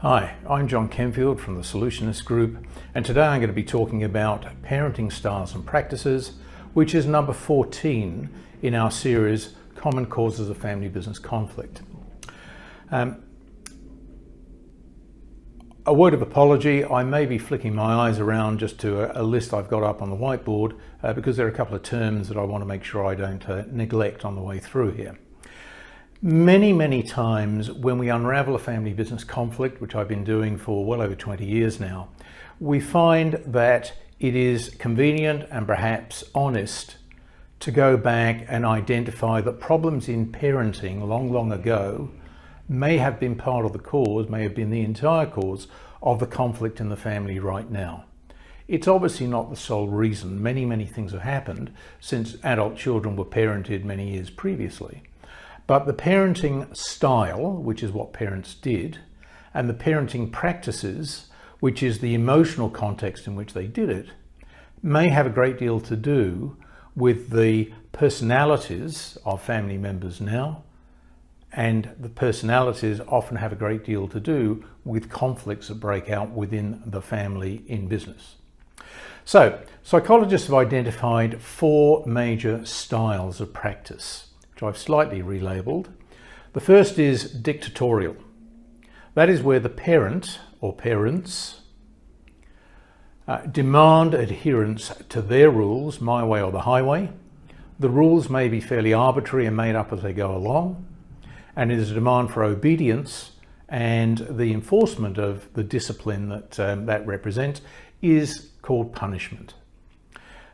Hi, I'm Jon Kenfield from the Solutionist group, and today I'm going to be talking about parenting styles and practices, which is number 14 in our series, Common Causes of Family Business Conflict. A word of apology, I may be flicking my eyes around just to a list I've got up on the whiteboard because there are a couple of terms that I want to make sure I don't neglect on the way through here. Many times when we unravel a family business conflict, which I've been doing for well over 20 years now, we find that it is convenient and perhaps honest to go back and identify that problems in parenting long ago may have been part of the cause, may have been the entire cause of the conflict in the family right now. It's obviously not the sole reason. Many things have happened since adult children were parented many years previously. But the parenting style, which is what parents did, and the parenting practices, which is the emotional context in which they did it, may have a great deal to do with the personalities of family members now, and the personalities often have a great deal to do with conflicts that break out within the family in business. So, psychologists have identified 4 major styles of practice, which I've slightly relabeled. The first is dictatorial. That is where the parent or parents demand adherence to their rules, my way or the highway. The rules may be fairly arbitrary and made up as they go along, and it is a demand for obedience, and the enforcement of the discipline that represents is called punishment.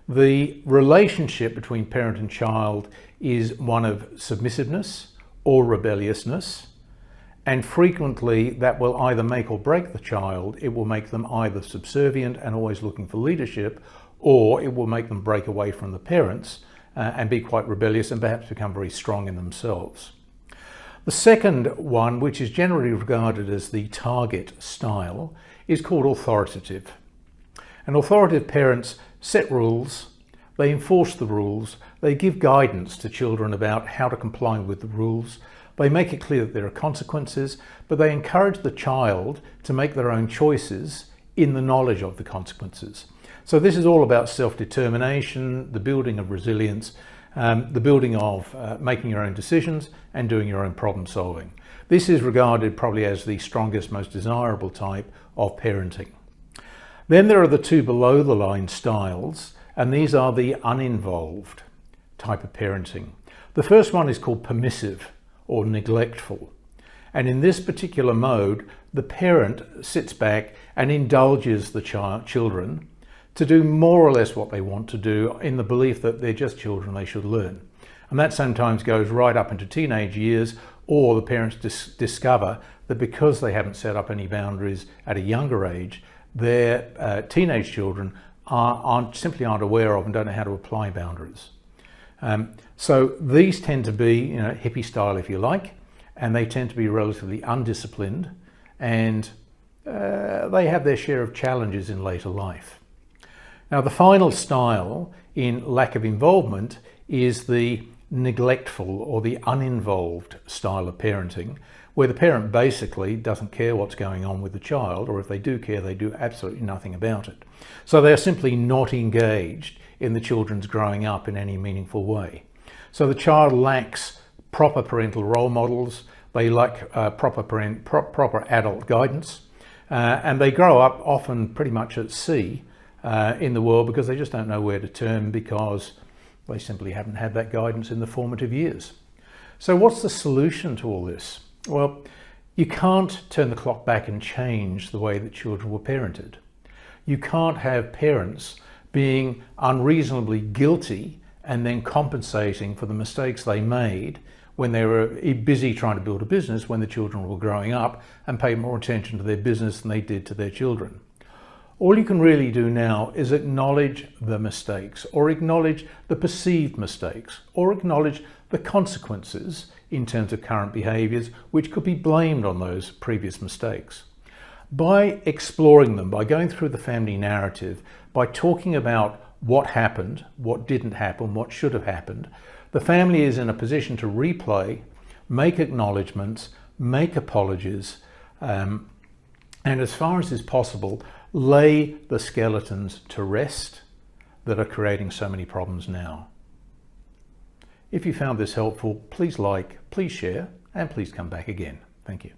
The relationship between parent and child is one of submissiveness or rebelliousness, and frequently that will either make or break the child. It will make them either subservient and always looking for leadership, or it will make them break away from the parents and be quite rebellious and perhaps become very strong in themselves. The second one, which is generally regarded as the target style, is called authoritative. And authoritative parents set rules, they enforce the rules, they give guidance to children about how to comply with the rules, they make it clear that there are consequences, but they encourage the child to make their own choices in the knowledge of the consequences. So this is all about self-determination, the building of resilience, the building of making your own decisions and doing your own problem solving. This is regarded probably as the strongest, most desirable type of parenting. Then there are the 2 below the line styles, and these are the uninvolved type of parenting. The first one is called permissive or neglectful. And in this particular mode, the parent sits back and indulges the children to do more or less what they want to do in the belief that they're just children, they should learn. And that sometimes goes right up into teenage years, or the parents discover that because they haven't set up any boundaries at a younger age, their teenage children simply aren't aware of and don't know how to apply boundaries. So these tend to be, hippie style if you like, and they tend to be relatively undisciplined, and they have their share of challenges in later life. Now the final style in lack of involvement is the neglectful or the uninvolved style of parenting, where the parent basically doesn't care what's going on with the child, or if they do care, they do absolutely nothing about it. So they're simply not engaged in the children's growing up in any meaningful way. So the child lacks proper parental role models, they lack proper adult guidance, and they grow up often pretty much at sea in the world because they just don't know where to turn because they simply haven't had that guidance in the formative years. So what's the solution to all this? Well, you can't turn the clock back and change the way that children were parented. You can't have parents being unreasonably guilty and then compensating for the mistakes they made when they were busy trying to build a business when the children were growing up and pay more attention to their business than they did to their children. All you can really do now is acknowledge the mistakes, or acknowledge the perceived mistakes, or acknowledge the consequences in terms of current behaviours which could be blamed on those previous mistakes. By exploring them, by going through the family narrative, by talking about what happened, what didn't happen, what should have happened, the family is in a position to replay, make acknowledgements, make apologies, and as far as is possible, lay the skeletons to rest that are creating so many problems now. If you found this helpful, please like, please share, and please come back again. Thank you.